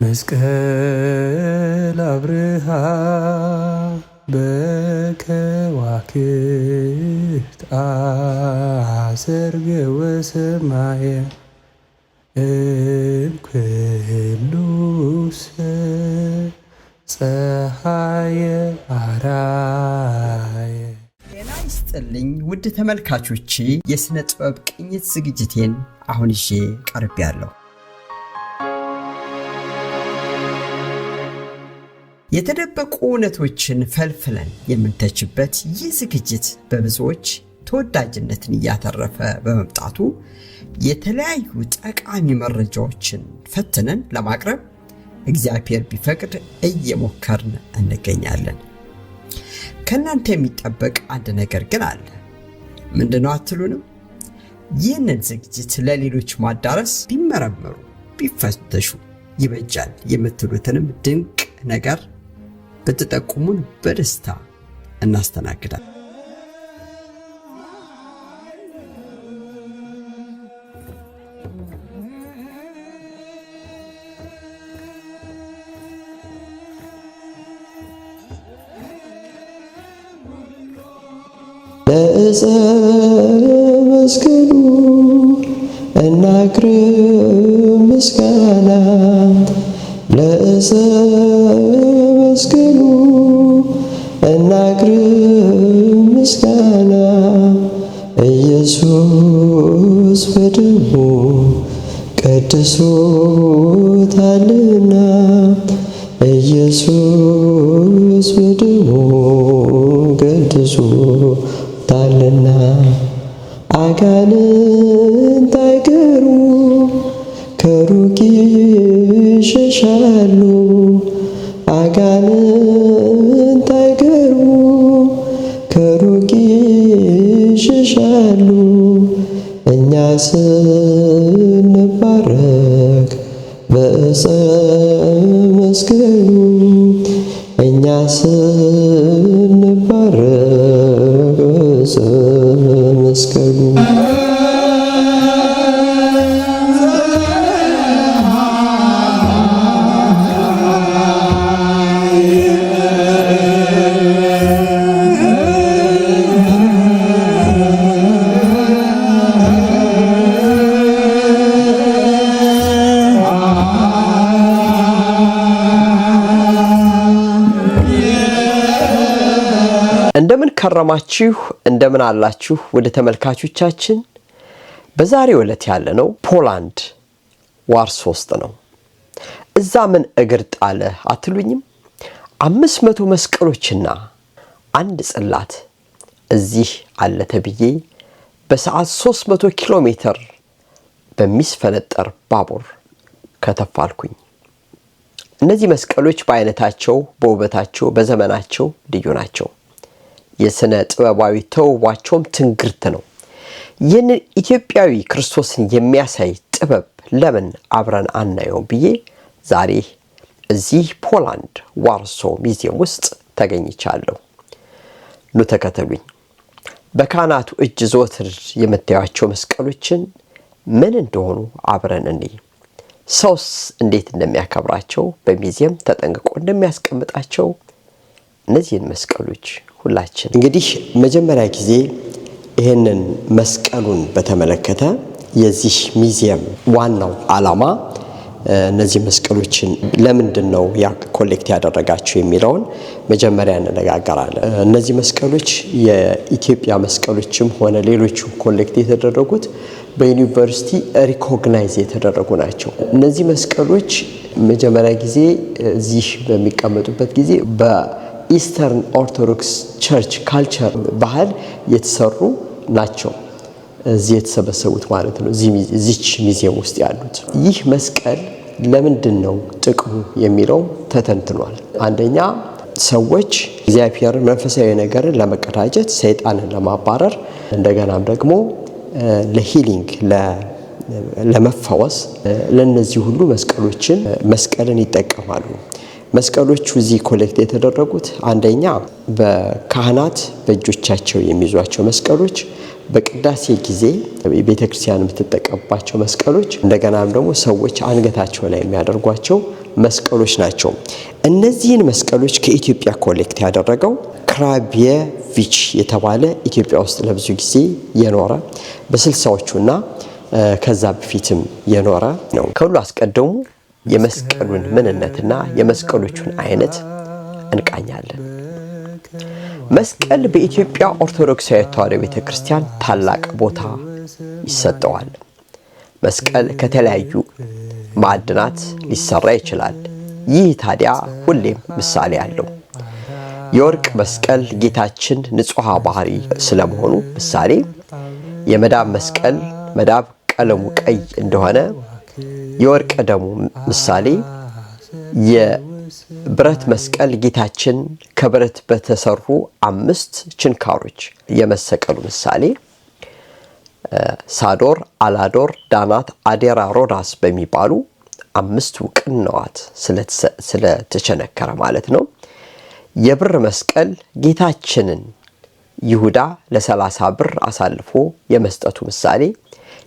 መስቀል አብርሃ በከዋክብት አሰርገወ ሰማየ እምኩሉሰ ፀሐየ አራየ። ጤና ይስጥልኝ ውድ ተመልካቾቼ፣ የሥነ ጥበብ ቅኝት ዝግጅቴን አሁን ይዤ ቀርቤያለሁ። የተደበቁ እውነቶችን ፈልፍለን የምንተችበት ይህ ዝግጅት በብዙዎች ተወዳጅነትን እያተረፈ በመምጣቱ የተለያዩ ጠቃሚ መረጃዎችን ፈትነን ለማቅረብ እግዚአብሔር ቢፈቅድ እየሞከርን እንገኛለን። ከእናንተ የሚጠበቅ አንድ ነገር ግን አለ። ምንድነው አትሉንም? ይህንን ዝግጅት ለሌሎች ማዳረስ ቢመረመሩ ቢፈተሹ ይበጃል የምትሉትንም ድንቅ ነገር ብትጠቁሙን በደስታ እናስተናግዳለን። ለዕፀ መስቀሉ እናቅርብ ምስጋና፣ ለዕፀ መስቀሉ እናቅርብ ምስጋና። ኢየሱስ በደሙ ቀድሶታልና፣ ኢየሱስ በደሙ ቀድሶታልና። አጋንንት አይቀሩም ከሩቅ ይሸሻሉ፣ አጋንንት አይቀሩም ከሩቅ ይሸሻሉ። እኛ ስንባረክ በዕፀ መስቀሉ፣ እኛ ስንባረክ በዕፀ መስቀሉ። እንደምን ከረማችሁ፣ እንደምን አላችሁ ወደ ተመልካቾቻችን። በዛሬው ዕለት ያለነው ፖላንድ ዋርሶ ውስጥ ነው። እዛ ምን እግር ጣለ አትሉኝም? 500 መስቀሎችና አንድ ጽላት እዚህ አለ ተብዬ በሰዓት 300 ኪሎ ሜትር በሚስፈነጠር ባቡር ከተፋልኩኝ። እነዚህ መስቀሎች በአይነታቸው፣ በውበታቸው፣ በዘመናቸው ልዩ ናቸው። የሥነ ጥበባዊ ተውቧቸውም ትንግርት ነው። ይህንን ኢትዮጵያዊ ክርስቶስን የሚያሳይ ጥበብ ለምን አብረን አናየውም ብዬ ዛሬ እዚህ ፖላንድ ዋርሶ ሙዚየም ውስጥ ተገኝቻለሁ። ኑ ተከተሉኝ። በካህናቱ እጅ ዘወትር የምታዩቸው መስቀሎችን ምን እንደሆኑ አብረን እንይ። ሰውስ እንዴት እንደሚያከብራቸው፣ በሙዚየም ተጠንቅቆ እንደሚያስቀምጣቸው እነዚህን መስቀሎች ሁላችን እንግዲህ መጀመሪያ ጊዜ ይሄንን መስቀሉን በተመለከተ የዚህ ሙዚየም ዋናው ዓላማ እነዚህ መስቀሎችን ለምንድነው ኮሌክት ያደረጋቸው የሚለውን መጀመሪያ እንነጋገራለን። እነዚህ መስቀሎች የኢትዮጵያ መስቀሎችም ሆነ ሌሎቹ ኮሌክት የተደረጉት በዩኒቨርሲቲ ሪኮግናይዝ የተደረጉ ናቸው። እነዚህ መስቀሎች መጀመሪያ ጊዜ እዚህ በሚቀመጡበት ጊዜ በኢስተርን ኦርቶዶክስ ቸርች ካልቸር ባህል የተሰሩ ናቸው። እዚህ የተሰበሰቡት ማለት ነው። እዚች ሙዚየም ውስጥ ያሉት ይህ መስቀል ለምንድነው ጥቅሙ የሚለው ተተንትኗል። አንደኛ ሰዎች እግዚአብሔር መንፈሳዊ ነገርን ለመቀዳጀት፣ ሰይጣንን ለማባረር፣ እንደገናም ደግሞ ለሂሊንግ ለመፈወስ ለነዚህ ሁሉ መስቀልን ይጠቀማሉ። መስቀሎቹ እዚህ ኮሌክት የተደረጉት አንደኛ በካህናት በእጆቻቸው የሚይዟቸው መስቀሎች፣ በቅዳሴ ጊዜ ቤተክርስቲያን የምትጠቀምባቸው መስቀሎች፣ እንደገናም ደግሞ ሰዎች አንገታቸው ላይ የሚያደርጓቸው መስቀሎች ናቸው። እነዚህን መስቀሎች ከኢትዮጵያ ኮሌክት ያደረገው ክራቢየቪች የተባለ ኢትዮጵያ ውስጥ ለብዙ ጊዜ የኖረ በ60ዎቹና ከዛ በፊትም የኖረ ነው። ከሁሉ አስቀድሞ የመስቀሉን ምንነትና የመስቀሎቹን አይነት እንቃኛለን። መስቀል በኢትዮጵያ ኦርቶዶክሳዊት ተዋሕዶ ቤተክርስቲያን ታላቅ ቦታ ይሰጠዋል። መስቀል ከተለያዩ ማዕድናት ሊሰራ ይችላል። ይህ ታዲያ ሁሌም ምሳሌ አለው። የወርቅ መስቀል ጌታችን ንጹሕ ባህሪ ስለመሆኑ ምሳሌ፣ የመዳብ መስቀል መዳብ ቀለሙ ቀይ እንደሆነ የወርቅ ደሙ ምሳሌ፣ የብረት መስቀል ጌታችን ከብረት በተሰሩ 5 ችንካሮች የመሰቀሉ ምሳሌ፣ ሳዶር፣ አላዶር፣ ዳናት፣ አዴራ፣ ሮዳስ በሚባሉ 5 ቅንዋት ስለተቸነከረ ማለት ነው። የብር መስቀል ጌታችንን ይሁዳ ለ30 ብር አሳልፎ የመስጠቱ ምሳሌ፣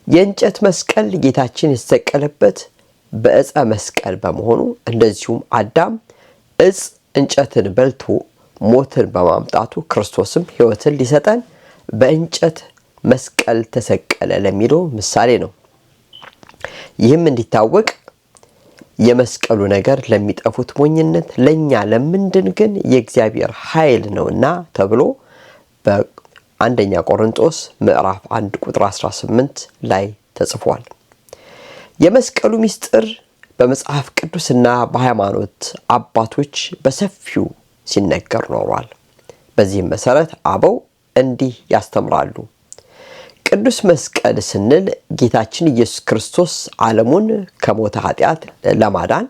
የእንጨት መስቀል ጌታችን የተሰቀለበት በዕፀ መስቀል በመሆኑ እንደዚሁም አዳም ዕፅ እንጨትን በልቶ ሞትን በማምጣቱ ክርስቶስም ሕይወትን ሊሰጠን በእንጨት መስቀል ተሰቀለ ለሚለው ምሳሌ ነው። ይህም እንዲታወቅ የመስቀሉ ነገር ለሚጠፉት ሞኝነት ለኛ ለምንድን ግን የእግዚአብሔር ኃይል ነውና ተብሎ በአንደኛ ቆሮንቶስ ምዕራፍ 1 ቁጥር 18 ላይ ተጽፏል። የመስቀሉ ምስጢር በመጽሐፍ ቅዱስና በሃይማኖት አባቶች በሰፊው ሲነገር ኖሯል። በዚህም መሰረት አበው እንዲህ ያስተምራሉ። ቅዱስ መስቀል ስንል ጌታችን ኢየሱስ ክርስቶስ ዓለሙን ከሞተ ኃጢአት ለማዳን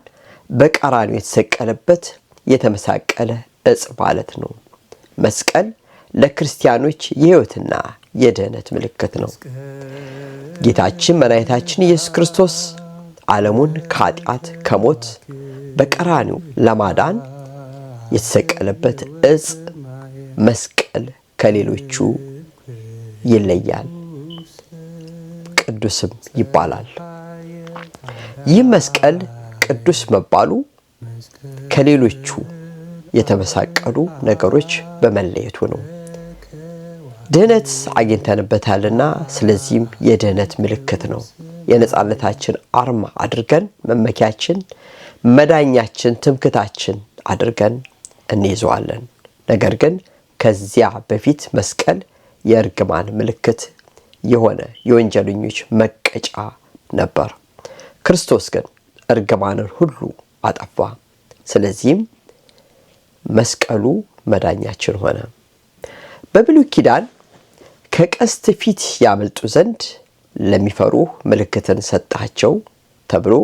በቀራንዮ የተሰቀለበት የተመሳቀለ ዕፅ ማለት ነው። መስቀል ለክርስቲያኖች የሕይወትና የድኅነት ምልክት ነው። ጌታችን መድኃኒታችን ኢየሱስ ክርስቶስ ዓለሙን ከኃጢአት ከሞት በቀራንዮ ለማዳን የተሰቀለበት ዕፅ መስቀል ከሌሎቹ ይለያል፣ ቅዱስም ይባላል። ይህ መስቀል ቅዱስ መባሉ ከሌሎቹ የተመሳቀሉ ነገሮች በመለየቱ ነው። ድኅነት አግኝተንበታልና ስለዚህም የድኅነት ምልክት ነው። የነጻነታችን አርማ አድርገን መመኪያችን፣ መዳኛችን፣ ትምክታችን አድርገን እንይዘዋለን። ነገር ግን ከዚያ በፊት መስቀል የእርግማን ምልክት የሆነ የወንጀለኞች መቀጫ ነበር። ክርስቶስ ግን እርግማንን ሁሉ አጠፋ። ስለዚህም መስቀሉ መዳኛችን ሆነ። በብሉይ ኪዳን ከቀስት ፊት ያመልጡ ዘንድ ለሚፈሩ ምልክትን ሰጣቸው ተብሎ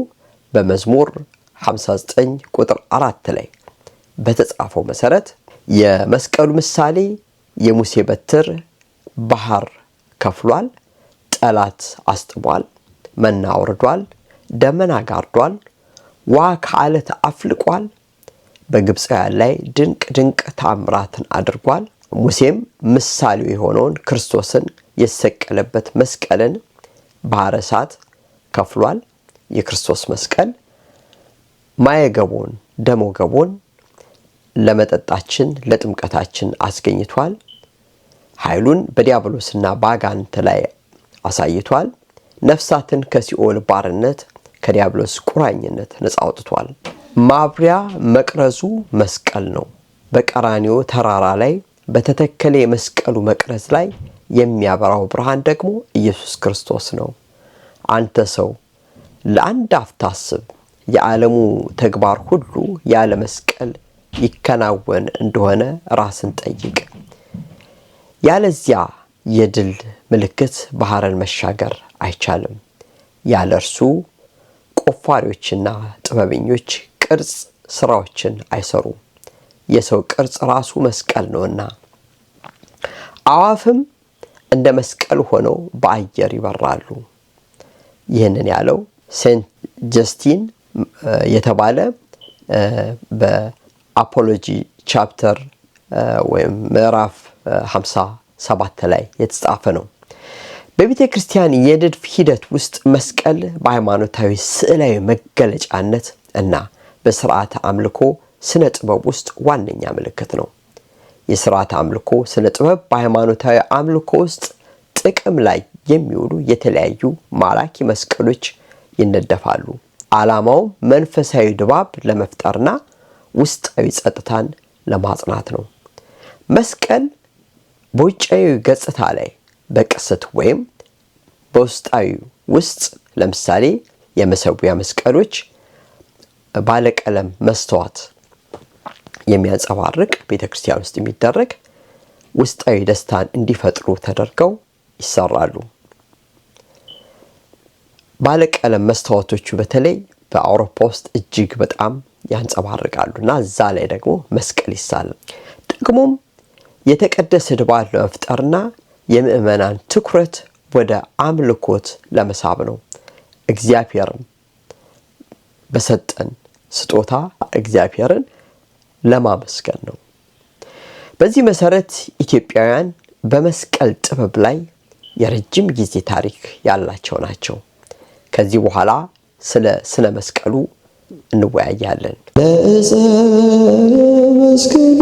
በመዝሙር 59 ቁጥር 4 ላይ በተጻፈው መሰረት የመስቀሉ ምሳሌ የሙሴ በትር ባህር ከፍሏል፣ ጠላት አስጥሟል፣ መና አውርዷል፣ ደመና ጋርዷል፣ ውሃ ከዓለት አፍልቋል፣ በግብፃውያን ላይ ድንቅ ተአምራትን አድርጓል። ሙሴም ምሳሌው የሆነውን ክርስቶስን የተሰቀለበት መስቀልን ባህረ እሳት ከፍሏል። የክርስቶስ መስቀል ማየገቦን ደሞገቦን ለመጠጣችን ለጥምቀታችን አስገኝቷል። ኃይሉን በዲያብሎስና በአጋንንት ላይ አሳይቷል። ነፍሳትን ከሲኦል ባርነት ከዲያብሎስ ቁራኝነት ነፃ አውጥቷል። ማብሪያ መቅረዙ መስቀል ነው። በቀራንዮ ተራራ ላይ በተተከለ የመስቀሉ መቅረዝ ላይ የሚያበራው ብርሃን ደግሞ ኢየሱስ ክርስቶስ ነው። አንተ ሰው ለአንድ አፍታ አስብ፣ የዓለሙ ተግባር ሁሉ ያለ መስቀል ይከናወን እንደሆነ ራስን ጠይቅ። ያለዚያ የድል ምልክት ባህርን መሻገር አይቻልም። ያለ እርሱ ቆፋሪዎችና ጥበበኞች ቅርጽ ስራዎችን አይሰሩም። የሰው ቅርጽ ራሱ መስቀል ነውና አዋፍም እንደ መስቀል ሆነው በአየር ይበራሉ። ይህንን ያለው ሴንት ጀስቲን የተባለ በአፖሎጂ ቻፕተር ወይም ምዕራፍ 57 ላይ የተጻፈ ነው። በቤተ ክርስቲያን የንድፍ ሂደት ውስጥ መስቀል በሃይማኖታዊ ስዕላዊ መገለጫነት እና በስርዓተ አምልኮ ስነ ጥበብ ውስጥ ዋነኛ ምልክት ነው። የስርዓተ አምልኮ ስነ ጥበብ በሃይማኖታዊ አምልኮ ውስጥ ጥቅም ላይ የሚውሉ የተለያዩ ማራኪ መስቀሎች ይነደፋሉ። ዓላማውም መንፈሳዊ ድባብ ለመፍጠርና ውስጣዊ ጸጥታን ለማጽናት ነው። መስቀል በውጫዊ ገጽታ ላይ በቅስት ወይም በውስጣዊ ውስጥ ለምሳሌ የመሰዊያ መስቀሎች ባለቀለም መስተዋት የሚያንጸባርቅ ቤተክርስቲያን ውስጥ የሚደረግ ውስጣዊ ደስታን እንዲፈጥሩ ተደርገው ይሰራሉ። ባለቀለም መስተዋቶቹ በተለይ በአውሮፓ ውስጥ እጅግ በጣም ያንጸባርቃሉና እዛ ላይ ደግሞ መስቀል ይሳላል። ጥቅሙም የተቀደሰ ድባብ ለመፍጠርና የምእመናን ትኩረት ወደ አምልኮት ለመሳብ ነው። እግዚአብሔርን በሰጠን ስጦታ እግዚአብሔርን ለማመስገን ነው። በዚህ መሰረት ኢትዮጵያውያን በመስቀል ጥበብ ላይ የረጅም ጊዜ ታሪክ ያላቸው ናቸው። ከዚህ በኋላ ስለ ስነ መስቀሉ እንወያያለን። ለዕፀ መስቀሉ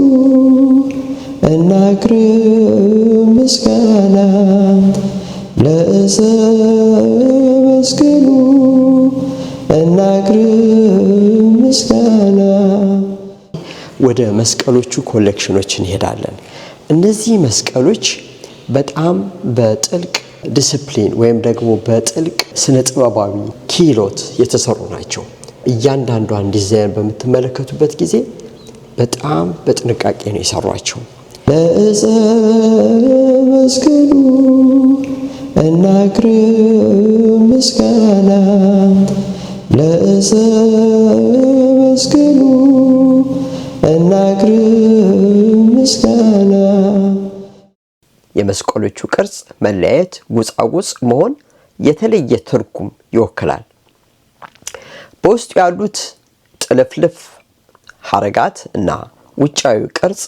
እናቅርብ ምስጋና፣ ለዕፀ መስቀሉ እናቅርብ ምስጋና። ወደ መስቀሎቹ ኮሌክሽኖች እንሄዳለን። እነዚህ መስቀሎች በጣም በጥልቅ ዲሲፕሊን ወይም ደግሞ በጥልቅ ስነ ጥበባዊ ኪሎት የተሰሩ ናቸው። እያንዳንዷን ዲዛይን በምትመለከቱበት ጊዜ በጣም በጥንቃቄ ነው የሰሯቸው። ለዕፀ መስቀሉ እናቅርብ ምስጋና፣ ለዕፀ መስቀሉ እናቅርብ ምስጋና። የመስቀሎቹ ቅርጽ መለያየት፣ ጉጻጉጽ መሆን የተለየ ትርጉም ይወክላል። በውስጡ ያሉት ጥልፍልፍ ሐረጋት እና ውጫዊ ቅርጽ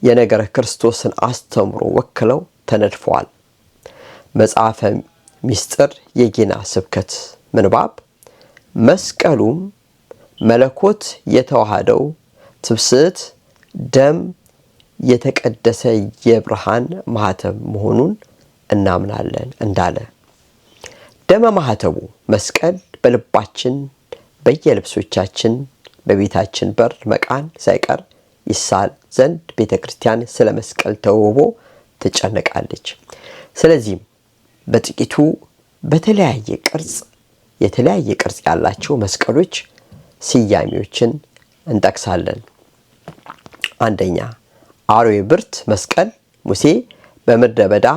የነገረ ክርስቶስን አስተምሮ ወክለው ተነድፈዋል። መጽሐፈ ሚስጥር የጌና ስብከት ምንባብ መስቀሉም መለኮት የተዋሃደው ትብስት ደም የተቀደሰ የብርሃን ማህተም መሆኑን እናምናለን እንዳለ፣ ደመ ማህተቡ መስቀል በልባችን በየልብሶቻችን በቤታችን በር መቃን ሳይቀር ይሳል ዘንድ ቤተክርስቲያን ስለ መስቀል ተውቦ ትጨነቃለች። ስለዚህም በጥቂቱ የተለያየ ቅርጽ ያላቸው መስቀሎች ስያሜዎችን እንጠቅሳለን። አንደኛ አርዌ ብርት መስቀል ሙሴ በምድረ በዳ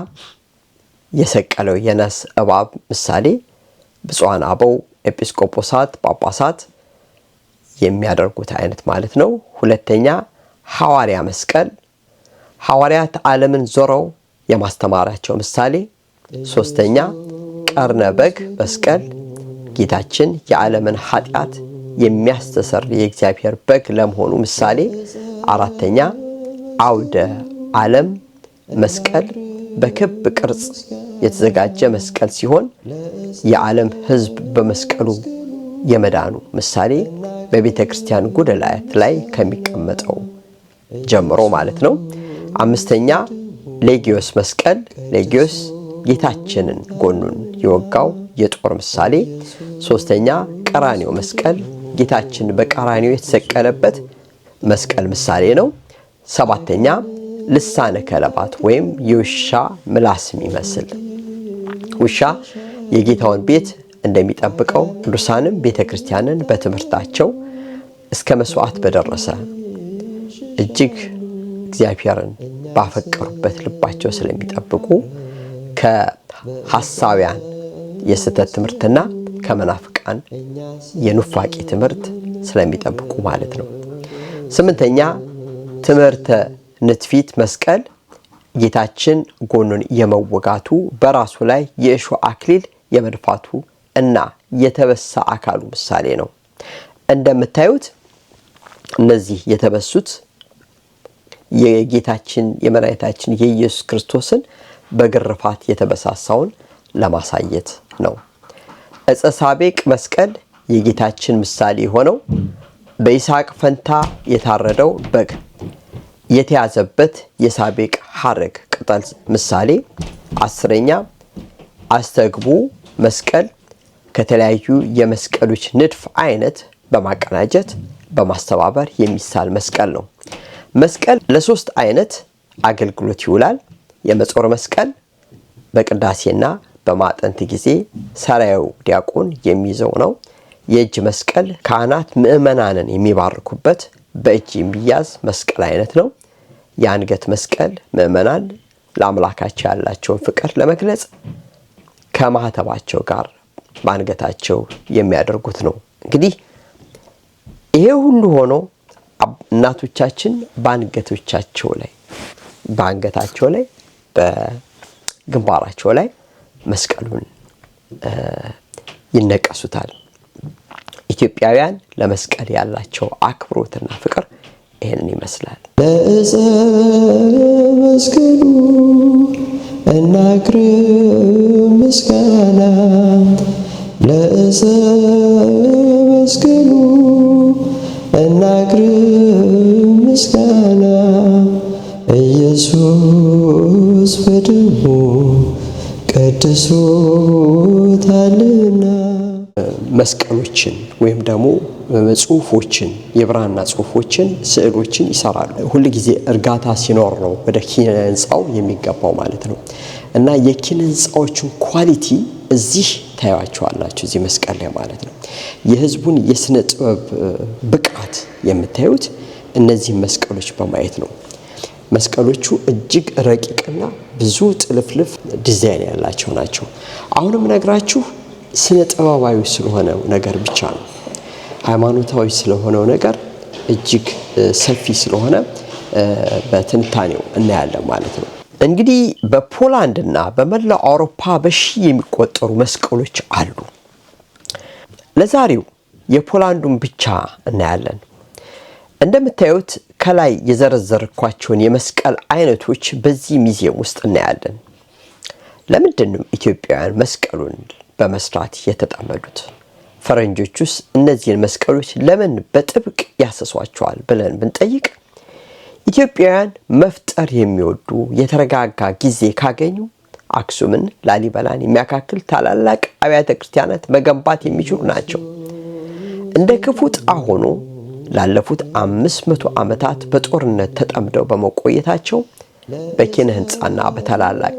የሰቀለው የነስ እባብ ምሳሌ ብፁዓን አበው ኤጲስቆጶሳት ጳጳሳት የሚያደርጉት አይነት ማለት ነው። ሁለተኛ ሐዋርያ መስቀል ሐዋርያት ዓለምን ዞረው የማስተማራቸው ምሳሌ። ሶስተኛ ቀርነ በግ መስቀል ጌታችን የዓለምን ኃጢአት የሚያስተሰርይ የእግዚአብሔር በግ ለመሆኑ ምሳሌ። አራተኛ አውደ ዓለም መስቀል በክብ ቅርጽ የተዘጋጀ መስቀል ሲሆን የዓለም ሕዝብ በመስቀሉ የመዳኑ ምሳሌ በቤተ ክርስቲያን ጉልላት ላይ ከሚቀመጠው ጀምሮ ማለት ነው። አምስተኛ ሌጊዮስ መስቀል ሌጊዮስ ጌታችንን ጎኑን የወጋው የጦር ምሳሌ። ሶስተኛ ቀራንዮ መስቀል ጌታችን በቀራንዮ የተሰቀለበት መስቀል ምሳሌ ነው። ሰባተኛ ልሳነ ከለባት ወይም የውሻ ምላስ የሚመስል ውሻ የጌታውን ቤት እንደሚጠብቀው ቅዱሳንም ቤተክርስቲያንን በትምህርታቸው እስከ መስዋዕት በደረሰ እጅግ እግዚአብሔርን ባፈቀሩበት ልባቸው ስለሚጠብቁ ከሐሳውያን የስተት ትምህርትና ከመናፍቃን የኑፋቂ ትምህርት ስለሚጠብቁ ማለት ነው። ስምንተኛ ትምህርተ ንትፊት መስቀል ጌታችን ጎኑን የመወጋቱ በራሱ ላይ የእሾህ አክሊል የመድፋቱ እና የተበሳ አካሉ ምሳሌ ነው። እንደምታዩት እነዚህ የተበሱት የጌታችን የመድኃኒታችን የኢየሱስ ክርስቶስን በግርፋት የተበሳሳውን ለማሳየት ነው። ዕፀ ሳቤቅ መስቀል የጌታችን ምሳሌ ሆነው በይስሐቅ ፈንታ የታረደው በግ፣ የተያዘበት የሳቤቅ ሐረግ ቅጠል ምሳሌ። 10ኛ አስተግቡ መስቀል ከተለያዩ የመስቀሎች ንድፍ አይነት በማቀናጀት በማስተባበር የሚሳል መስቀል ነው። መስቀል ለ3 አይነት አገልግሎት ይውላል። የመጾር መስቀል በቅዳሴና በማጠንት ጊዜ ሰራዩ ዲያቆን የሚይዘው ነው። የእጅ መስቀል ካህናት ምዕመናንን የሚባርኩበት በእጅ የሚያዝ መስቀል አይነት ነው። የአንገት መስቀል ምዕመናን ለአምላካቸው ያላቸውን ፍቅር ለመግለጽ ከማህተባቸው ጋር በአንገታቸው የሚያደርጉት ነው። እንግዲህ ይሄ ሁሉ ሆኖ እናቶቻችን በአንገታቸው ላይ በግንባራቸው ላይ መስቀሉን ይነቀሱታል። ኢትዮጵያውያን ለመስቀል ያላቸው አክብሮትና ፍቅር ይሄንን ይመስላል። ለዕፀ መስቀሉ እናቅርብ ምስጋና፣ ለዕፀ መስቀሉ እናቅርብ ምስጋና፣ ኢየሱስ በደሙ ቀድሶታልና። መስቀሎችን ወይም ደግሞ ጽሁፎችን፣ የብራና ጽሁፎችን፣ ስዕሎችን ይሰራሉ። ሁል ጊዜ እርጋታ ሲኖር ነው ወደ ኪነ ህንጻው የሚገባው ማለት ነው። እና የኪነ ህንጻዎችን ኳሊቲ እዚህ ታያቸዋላችሁ፣ እዚህ መስቀል ላይ ማለት ነው። የህዝቡን የስነ ጥበብ ብቃት የምታዩት እነዚህ መስቀሎች በማየት ነው። መስቀሎቹ እጅግ ረቂቅና ብዙ ጥልፍልፍ ዲዛይን ያላቸው ናቸው። አሁንም ነግራችሁ ስነ ጥበባዊ ስለሆነው ነገር ብቻ ነው። ሃይማኖታዊ ስለሆነው ነገር እጅግ ሰፊ ስለሆነ በትንታኔው እናያለን ማለት ነው። እንግዲህ በፖላንድና በመላው አውሮፓ በሺህ የሚቆጠሩ መስቀሎች አሉ። ለዛሬው የፖላንዱን ብቻ እናያለን። እንደምታዩት ከላይ የዘረዘርኳቸውን የመስቀል አይነቶች በዚህ ሙዚየም ውስጥ እናያለን። ለምንድነው ኢትዮጵያውያን መስቀሉን በመስራት የተጠመዱት? ፈረንጆቹስ እነዚህን መስቀሎች ለምን በጥብቅ ያሰሷቸዋል ብለን ብንጠይቅ ኢትዮጵያውያን መፍጠር የሚወዱ የተረጋጋ ጊዜ ካገኙ አክሱምን፣ ላሊበላን የሚያካክል ታላላቅ አብያተ ክርስቲያናት መገንባት የሚችሉ ናቸው። እንደ ክፉ ዕጣ ሆኖ ላለፉት 500 ዓመታት በጦርነት ተጠምደው በመቆየታቸው በኪነ ህንጻና በታላላቅ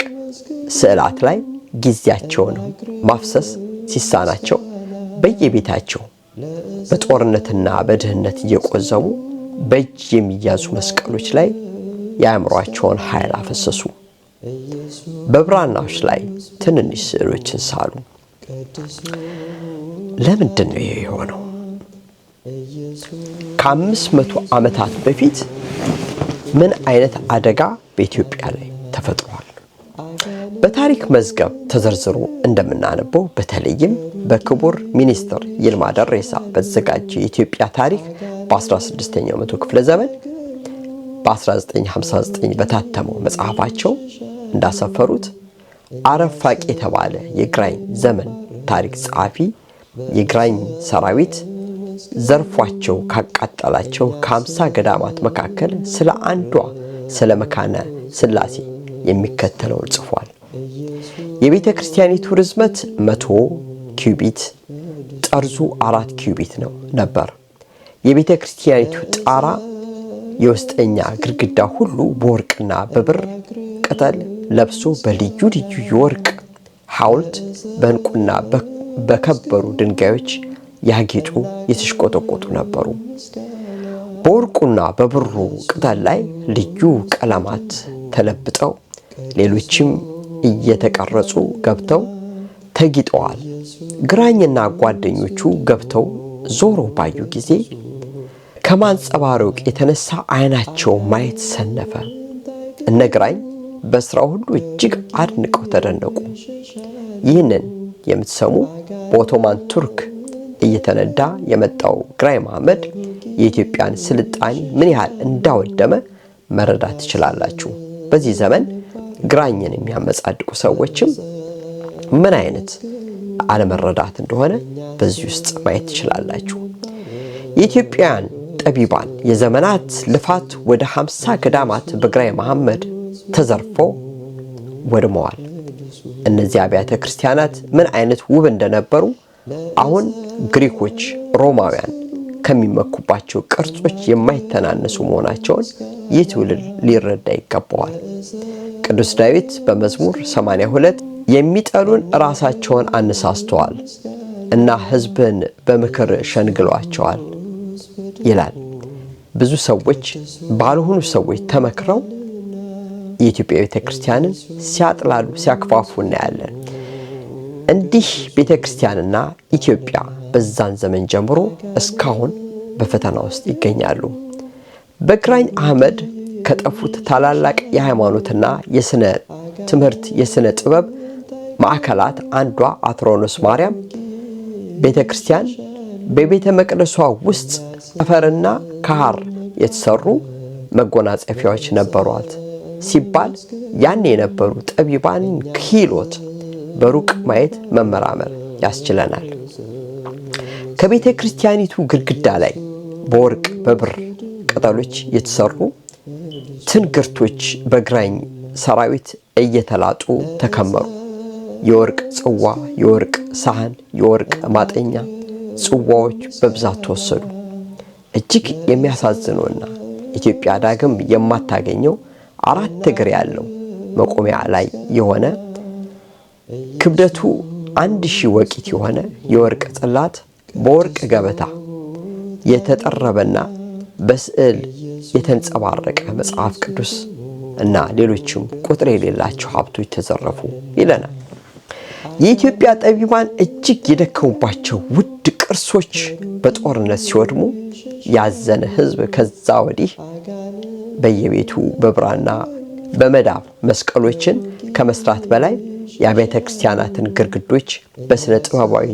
ስዕላት ላይ ጊዜያቸውን ማፍሰስ ሲሳናቸው በየቤታቸው በጦርነትና በድህነት እየቆዘሙ በእጅ የሚያዙ መስቀሎች ላይ የአእምሯቸውን ኃይል አፈሰሱ። በብራናዎች ላይ ትንንሽ ስዕሎችን ሳሉ። ለምንድን ነው ይሄ የሆነው? ከ500 ዓመታት በፊት ምን አይነት አደጋ በኢትዮጵያ ላይ ተፈጥሯል? በታሪክ መዝገብ ተዘርዝሮ እንደምናነበው በተለይም በክቡር ሚኒስትር ይልማ ደሬሳ በተዘጋጀ የኢትዮጵያ ታሪክ በ16ኛው መቶ ክፍለ ዘመን በ1959 በታተመው መጽሐፋቸው እንዳሰፈሩት አረፋቂ የተባለ የግራኝ ዘመን ታሪክ ጸሐፊ የግራኝ ሰራዊት ዘርፏቸው ካቃጠላቸው ከ50 ገዳማት መካከል ስለ አንዷ ስለ መካነ ስላሴ የሚከተለውን ጽፏል። የቤተ ክርስቲያኒቱ ርዝመት 100 ኪዩቢት፣ ጠርዙ 4 ኪዩቢት ነበር። የቤተ ክርስቲያኒቱ ጣራ የውስጠኛ ግድግዳ ሁሉ በወርቅና በብር ቅጠል ለብሶ በልዩ ልዩ የወርቅ ሐውልት በእንቁና በከበሩ ድንጋዮች ያጌጡ የተሽቆጠቆጡ ነበሩ። በወርቁና በብሩ ቅጠል ላይ ልዩ ቀለማት ተለብጠው ሌሎችም እየተቀረጹ ገብተው ተጊጠዋል። ግራኝና ጓደኞቹ ገብተው ዞሮ ባዩ ጊዜ ከማንጸባረቅ የተነሳ አይናቸው ማየት ሰነፈ። እነ ግራኝ በስራው ሁሉ እጅግ አድንቀው ተደነቁ። ይህንን የምትሰሙ በኦቶማን ቱርክ እየተነዳ የመጣው ግራኝ መሐመድ የኢትዮጵያን ስልጣኔ ምን ያህል እንዳወደመ መረዳት ትችላላችሁ። በዚህ ዘመን ግራኝን የሚያመጻድቁ ሰዎችም ምን አይነት አለመረዳት እንደሆነ በዚህ ውስጥ ማየት ትችላላችሁ። የኢትዮጵያን ጠቢባን የዘመናት ልፋት ወደ 50 ገዳማት በግራኝ መሐመድ ተዘርፈው ወድመዋል። እነዚህ አብያተ ክርስቲያናት ምን አይነት ውብ እንደነበሩ አሁን ግሪኮች፣ ሮማውያን ከሚመኩባቸው ቅርጾች የማይተናነሱ መሆናቸውን ይህ ትውልድ ሊረዳ ይገባዋል። ቅዱስ ዳዊት በመዝሙር 82 የሚጠሉን ራሳቸውን አነሳስተዋል እና ሕዝብን በምክር ሸንግሏቸዋል ይላል። ብዙ ሰዎች ባልሆኑ ሰዎች ተመክረው የኢትዮጵያ ቤተክርስቲያንን ሲያጥላሉ፣ ሲያክፋፉ እናያለን። እንዲህ ቤተክርስቲያንና ኢትዮጵያ በዛን ዘመን ጀምሮ እስካሁን በፈተና ውስጥ ይገኛሉ። በግራኝ አህመድ ከጠፉት ታላላቅ የሃይማኖትና የስነ ትምህርት የስነ ጥበብ ማዕከላት አንዷ አትሮኖስ ማርያም ቤተክርስቲያን በቤተ መቅደሷ ውስጥ ጠፈርና ከሐር የተሰሩ መጎናጸፊያዎች ነበሯት ሲባል ያን የነበሩ ጠቢባን ክህሎት በሩቅ ማየት መመራመር ያስችለናል። ከቤተ ክርስቲያኒቱ ግድግዳ ላይ በወርቅ በብር ቅጠሎች የተሰሩ ትንግርቶች በግራኝ ሰራዊት እየተላጡ ተከመሩ። የወርቅ ጽዋ፣ የወርቅ ሳህን፣ የወርቅ ማጠኛ ጽዋዎች በብዛት ተወሰዱ። እጅግ የሚያሳዝነውና ኢትዮጵያ ዳግም የማታገኘው 4 እግር ያለው መቆሚያ ላይ የሆነ ክብደቱ 1000 ወቂት የሆነ የወርቅ ጽላት በወርቅ ገበታ የተጠረበና በስዕል የተንጸባረቀ መጽሐፍ ቅዱስ እና ሌሎችም ቁጥር የሌላቸው ሀብቶች ተዘረፉ ይለናል። የኢትዮጵያ ጠቢባን እጅግ የደከሙባቸው ውድ ቅርሶች በጦርነት ሲወድሙ ያዘነ ሕዝብ ከዛ ወዲህ በየቤቱ በብራና በመዳብ መስቀሎችን ከመስራት በላይ የአብያተ ክርስቲያናትን ግድግዶች በስነ ጥበባዊ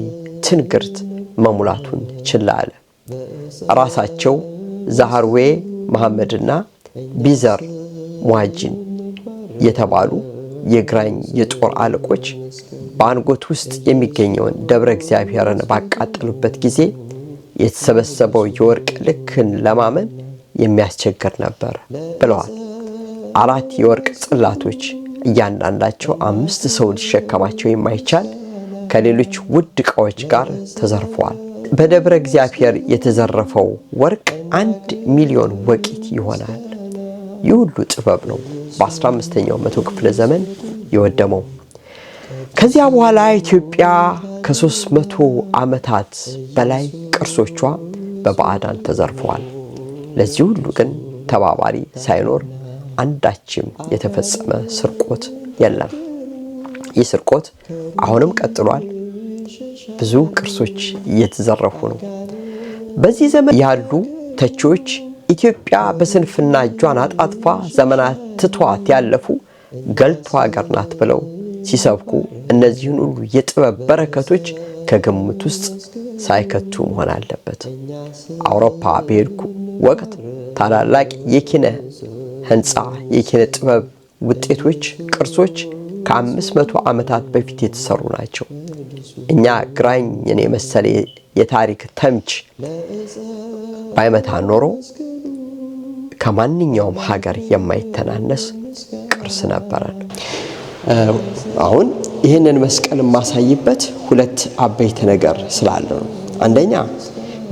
ትንግርት መሙላቱን ችላ አለ። ራሳቸው ዛሃርዌ መሐመድና ቢዘር ሙሃጂን የተባሉ የግራኝ የጦር አለቆች በአንጎት ውስጥ የሚገኘውን ደብረ እግዚአብሔርን ባቃጠሉበት ጊዜ የተሰበሰበው የወርቅ ልክን ለማመን የሚያስቸግር ነበር ብለዋል። 4 የወርቅ ጽላቶች እያንዳንዳቸው 5 ሰው ሊሸከማቸው የማይቻል ከሌሎች ውድ ዕቃዎች ጋር ተዘርፈዋል። በደብረ እግዚአብሔር የተዘረፈው ወርቅ 1 ሚሊዮን ወቂት ይሆናል። ይህ ሁሉ ጥበብ ነው በ15ኛው መቶ ክፍለ ዘመን የወደመው። ከዚያ በኋላ ኢትዮጵያ ከ300 ዓመታት በላይ ቅርሶቿ በባዕዳን ተዘርፈዋል። ለዚህ ሁሉ ግን ተባባሪ ሳይኖር አንዳችም የተፈጸመ ስርቆት የለም። ይህ ስርቆት አሁንም ቀጥሏል። ብዙ ቅርሶች እየተዘረፉ ነው። በዚህ ዘመን ያሉ ተቺዎች ኢትዮጵያ በስንፍና እጇን አጣጥፋ ዘመናት ትቷት ያለፉ ገልቷ ሀገር ናት ብለው ሲሰብኩ እነዚህን ሁሉ የጥበብ በረከቶች ከግምት ውስጥ ሳይከቱ መሆን አለበት። አውሮፓ በሄድኩ ወቅት ታላላቅ የኪነ ህንፃ የኪነ ጥበብ ውጤቶች፣ ቅርሶች ከ500 ዓመታት በፊት የተሰሩ ናቸው። እኛ ግራኝን የመሰለ የታሪክ ተምች ባይመታ ኖሮ ከማንኛውም ሀገር የማይተናነስ ቅርስ ነበረን። አሁን ይህንን መስቀል የማሳይበት 2 አበይት ነገር ስላለ ነው። አንደኛ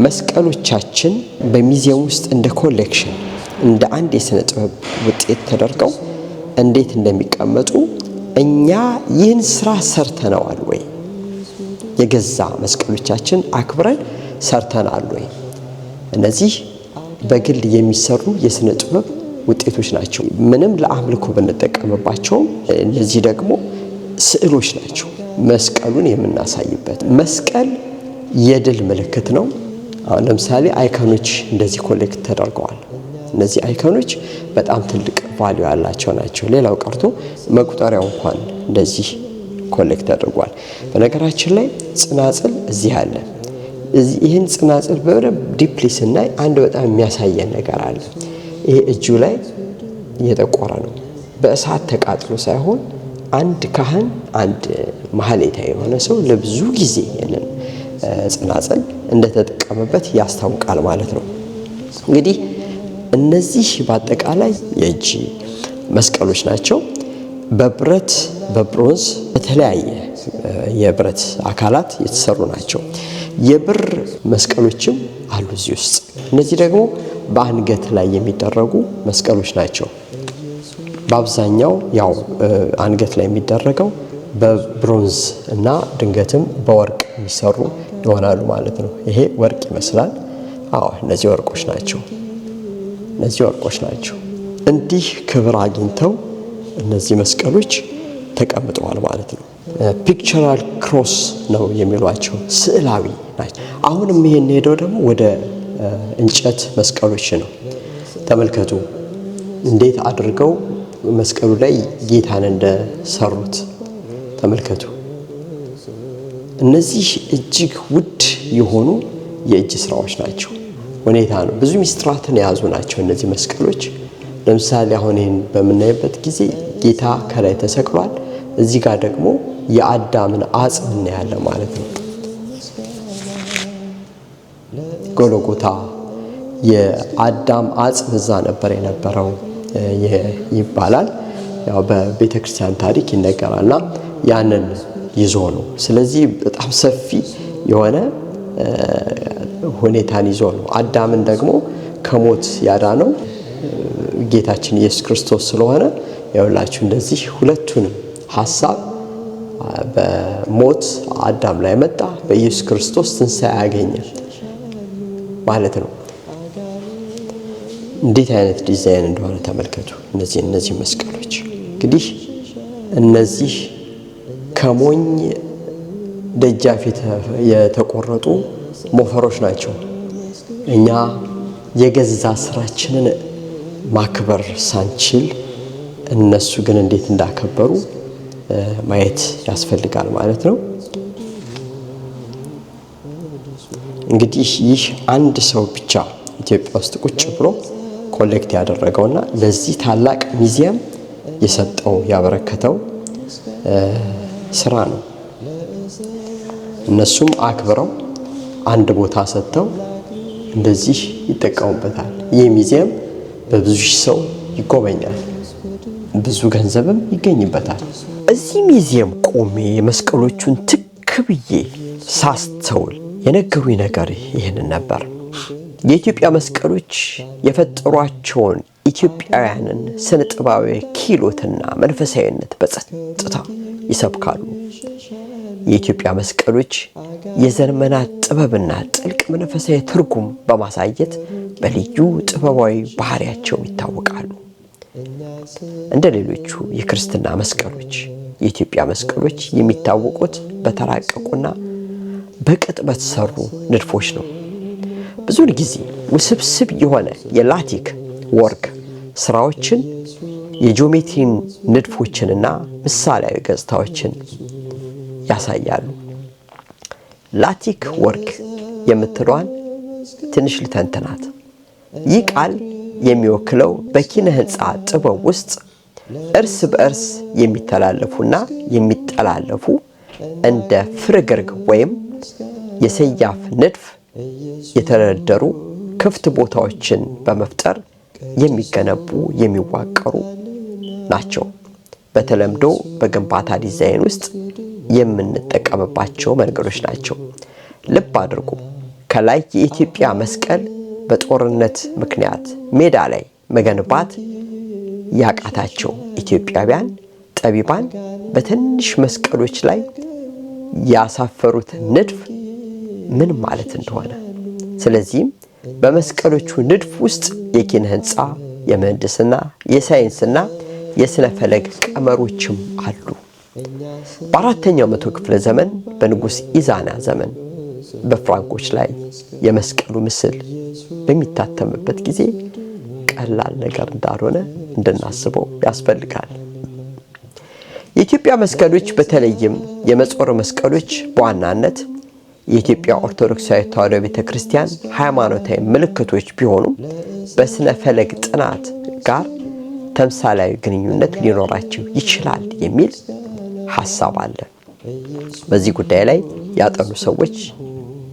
መስቀሎቻችን በሚዚየም ውስጥ እንደ ኮሌክሽን እንደ አንድ የሥነ ጥበብ ውጤት ተደርገው እንዴት እንደሚቀመጡ እኛ ይህን ስራ ሰርተናል ወይ? የገዛ መስቀሎቻችን አክብረን ሰርተናል ወይ? እነዚህ በግል የሚሰሩ የሥነ ጥበብ ውጤቶች ናቸው። ምንም ለአምልኮ ብንጠቀምባቸውም እነዚህ ደግሞ ስዕሎች ናቸው። መስቀሉን የምናሳይበት መስቀል የድል ምልክት ነው። አሁን ለምሳሌ አይኮኖች እንደዚህ ኮሌክት ተደርገዋል። እነዚህ አይኮኖች በጣም ትልቅ ቫልዩ ያላቸው ናቸው። ሌላው ቀርቶ መቁጠሪያው እንኳን እንደዚህ ኮሌክት ተደርጓል። በነገራችን ላይ ጽናጽል እዚህ አለ። ይህን ጽናጽል በደንብ ዲፕሊ ስናይ አንድ በጣም የሚያሳየን ነገር አለ። ይሄ እጁ ላይ እየጠቆረ ነው። በእሳት ተቃጥሎ ሳይሆን አንድ ካህን አንድ ማህሌታ የሆነ ሰው ለብዙ ጊዜ ይህንን ጽናጽል እንደተጠቀመበት ያስታውቃል ማለት ነው። እንግዲህ እነዚህ በአጠቃላይ የእጅ መስቀሎች ናቸው። በብረት፣ በብሮንዝ፣ በተለያየ የብረት አካላት የተሰሩ ናቸው። የብር መስቀሎችም አሉ እዚህ ውስጥ። እነዚህ ደግሞ በአንገት ላይ የሚደረጉ መስቀሎች ናቸው። በአብዛኛው ያው አንገት ላይ የሚደረገው በብሮንዝ እና ድንገትም በወርቅ የሚሰሩ ይሆናሉ ማለት ነው። ይሄ ወርቅ ይመስላል። እነዚህ ወርቆች ናቸው። እነዚህ ወርቆች ናቸው። እንዲህ ክብር አግኝተው እነዚህ መስቀሎች ተቀምጠዋል ማለት ነው። ፒክቸራል ክሮስ ነው የሚሏቸው፣ ስዕላዊ ናቸው። አሁንም ይሄን ሄደው ደግሞ ወደ እንጨት መስቀሎች ነው። ተመልከቱ እንዴት አድርገው መስቀሉ ላይ ጌታን እንደሰሩት ተመልከቱ። እነዚህ እጅግ ውድ የሆኑ የእጅ ስራዎች ናቸው። ሁኔታ ነው። ብዙ ሚስጥራትን የያዙ ናቸው እነዚህ መስቀሎች። ለምሳሌ አሁን ይህን በምናይበት ጊዜ ጌታ ከላይ ተሰቅሏል። እዚህ ጋር ደግሞ የአዳምን አጽም እናያለን ማለት ነው። ጎልጎታ የአዳም አጽም እዛ ነበር የነበረው ይባላል። ያው በቤተ ክርስቲያን ታሪክ ይነገራልና ያንን ይዞ ነው። ስለዚህ በጣም ሰፊ የሆነ ሁኔታን ይዞ ነው። አዳምን ደግሞ ከሞት ያዳነው ጌታችን ኢየሱስ ክርስቶስ ስለሆነ ያውላችሁ እንደዚህ ሁለቱንም ሐሳብ በሞት አዳም ላይ መጣ፣ በኢየሱስ ክርስቶስ ትንሣኤ ያገኘ ማለት ነው። እንዴት አይነት ዲዛይን እንደሆነ ተመልከቱ። እነዚህ መስቀሎች እንግዲህ እነዚህ ከሞኝ ደጃፍ የተቆረጡ ሞፈሮች ናቸው። እኛ የገዛ ስራችንን ማክበር ሳንችል እነሱ ግን እንዴት እንዳከበሩ ማየት ያስፈልጋል ማለት ነው። እንግዲህ ይህ አንድ ሰው ብቻ ኢትዮጵያ ውስጥ ቁጭ ብሎ ኮሌክት ያደረገውና ለዚህ ታላቅ ሚዚየም የሰጠው ያበረከተው ስራ ነው። እነሱም አክብረው አንድ ቦታ ሰጥተው እንደዚህ ይጠቀሙበታል። ይህ ሚዚየም በብዙ ሺህ ሰው ይጎበኛል፣ ብዙ ገንዘብም ይገኝበታል። እዚህ ሚዚየም ቆሜ የመስቀሎቹን ትክ ብዬ ሳስተውል የነገሩኝ ነገር ይህንን ነበር። የኢትዮጵያ መስቀሎች የፈጠሯቸውን ኢትዮጵያውያንን ስነ ጥበባዊ ኪሎትና መንፈሳዊነት በጸጥታ ይሰብካሉ። የኢትዮጵያ መስቀሎች የዘመናት ጥበብና ጥልቅ መንፈሳዊ ትርጉም በማሳየት በልዩ ጥበባዊ ባህሪያቸው ይታወቃሉ። እንደ ሌሎቹ የክርስትና መስቀሎች የኢትዮጵያ መስቀሎች የሚታወቁት በተራቀቁና በቅጥ በተሰሩ ንድፎች ነው። ብዙውን ጊዜ ውስብስብ የሆነ የላቲክ ወርክ ስራዎችን፣ የጂኦሜትሪን ንድፎችንና ምሳሌያዊ ገጽታዎችን ያሳያሉ። ላቲክ ወርክ የምትለዋን ትንሽ ልተንትናት። ይህ ቃል የሚወክለው በኪነ ህንፃ ጥበብ ውስጥ እርስ በእርስ የሚተላለፉና የሚጠላለፉ እንደ ፍርግርግ ወይም የሰያፍ ንድፍ የተደረደሩ ክፍት ቦታዎችን በመፍጠር የሚገነቡ የሚዋቀሩ ናቸው። በተለምዶ በግንባታ ዲዛይን ውስጥ የምንጠቀምባቸው መንገዶች ናቸው። ልብ አድርጉ፣ ከላይ የኢትዮጵያ መስቀል በጦርነት ምክንያት ሜዳ ላይ መገንባት ያቃታቸው ኢትዮጵያውያን ጠቢባን በትንሽ መስቀሎች ላይ ያሳፈሩት ንድፍ ምን ማለት እንደሆነ። ስለዚህም በመስቀሎቹ ንድፍ ውስጥ የኪነ ህንፃ፣ የምህንድስና፣ የሳይንስና የስነ ፈለግ ቀመሮችም አሉ። በአራተኛው መቶ ክፍለ ዘመን በንጉሥ ኢዛና ዘመን በፍራንኮች ላይ የመስቀሉ ምስል በሚታተምበት ጊዜ ቀላል ነገር እንዳልሆነ እንድናስበው ያስፈልጋል። የኢትዮጵያ መስቀሎች በተለይም የመጾር መስቀሎች በዋናነት የኢትዮጵያ ኦርቶዶክሳዊ ተዋሕዶ ቤተክርስቲያን ሃይማኖታዊ ምልክቶች ቢሆኑም በስነ ፈለግ ጥናት ጋር ተምሳሌያዊ ግንኙነት ሊኖራቸው ይችላል የሚል ሐሳብ አለ። በዚህ ጉዳይ ላይ ያጠኑ ሰዎች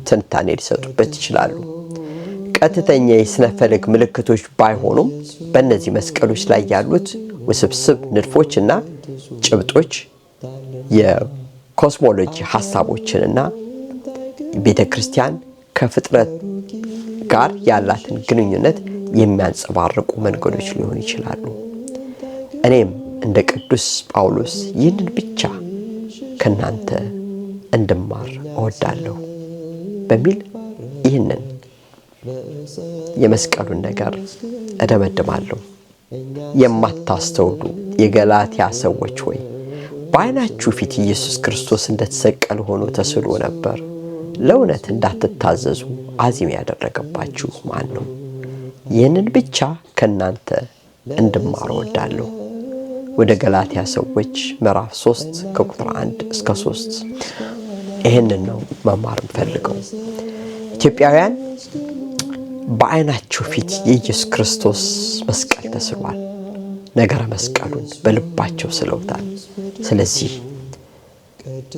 ትንታኔ ሊሰጡበት ይችላሉ። ቀጥተኛ የስነ ፈለግ ምልክቶች ባይሆኑም በእነዚህ መስቀሎች ላይ ያሉት ውስብስብ ንድፎችና ጭብጦች የኮስሞሎጂ ሐሳቦችንና ቤተ ክርስቲያን ከፍጥረት ጋር ያላትን ግንኙነት የሚያንጸባርቁ መንገዶች ሊሆኑ ይችላሉ። እኔም እንደ ቅዱስ ጳውሎስ ይህንን ብቻ ከናንተ እንድማር እወዳለሁ በሚል ይህንን የመስቀሉን ነገር እደመድማለሁ። የማታስተውሉ የገላትያ ሰዎች ሆይ በዓይናችሁ ፊት ኢየሱስ ክርስቶስ እንደተሰቀለ ሆኖ ተስሎ ነበር። ለእውነት እንዳትታዘዙ አዚም ያደረገባችሁ ማን ነው? ይህንን ብቻ ከናንተ እንድማር እወዳለሁ። ወደ ገላትያ ሰዎች ምዕራፍ 3 ከቁጥር 1 እስከ 3 ይህንን ነው መማር እንፈልገው። ኢትዮጵያውያን በዓይናቸው ፊት የኢየሱስ ክርስቶስ መስቀል ተስሏል። ነገረ መስቀሉን በልባቸው ስለውታል። ስለዚህ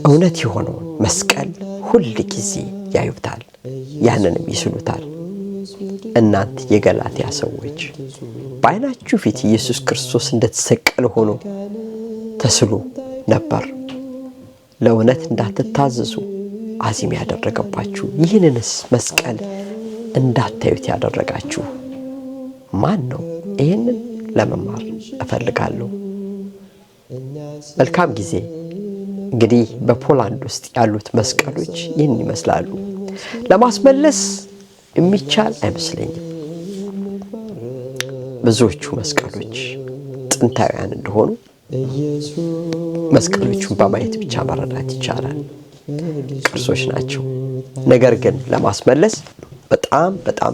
እውነት የሆነውን መስቀል ሁል ጊዜ ያዩታል፣ ያንንም ይስሉታል። እናንተ የገላትያ ሰዎች በዓይናችሁ ፊት ኢየሱስ ክርስቶስ እንደተሰቀለ ሆኖ ተስሎ ነበር። ለእውነት እንዳትታዘዙ አዚም ያደረገባችሁ፣ ይህንንስ መስቀል እንዳታዩት ያደረጋችሁ ማን ነው? ይህንን ለመማር እፈልጋለሁ። መልካም ጊዜ። እንግዲህ በፖላንድ ውስጥ ያሉት መስቀሎች ይህን ይመስላሉ። ለማስመለስ የሚቻል አይመስለኝም። ብዙዎቹ መስቀሎች ጥንታውያን እንደሆኑ መስቀሎቹን በማየት ብቻ መረዳት ይቻላል። ቅርሶች ናቸው። ነገር ግን ለማስመለስ በጣም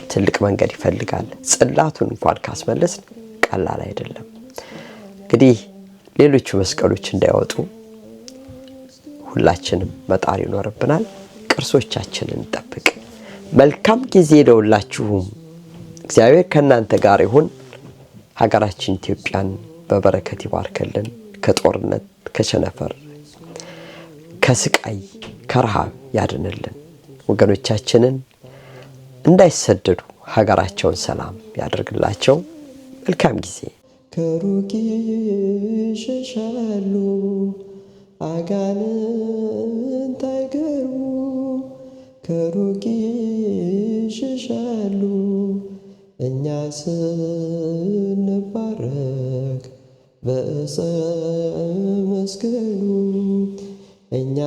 ትልቅ መንገድ ይፈልጋል። ጽላቱን እንኳን ካስመለስ ቀላል አይደለም። እንግዲህ ሌሎቹ መስቀሎች እንዳይወጡ ሁላችንም መጣር ይኖርብናል። ቅርሶቻችንን እንጠብቅ። መልካም ጊዜ ለሁላችሁም። እግዚአብሔር ከእናንተ ጋር ይሁን። ሀገራችን ኢትዮጵያን በበረከት ይባርክልን። ከጦርነት፣ ከቸነፈር፣ ከስቃይ፣ ከረሃብ ያድንልን። ወገኖቻችንን እንዳይሰደዱ ሀገራቸውን ሰላም ያደርግላቸው። መልካም ጊዜ። ከሩቅ ይሸሻሉ አጋንንት አይገሩ፣ ከሩቅ ይሸሻሉ እኛ ስንባረክ በዕፀ መስቀሉ፣ እኛ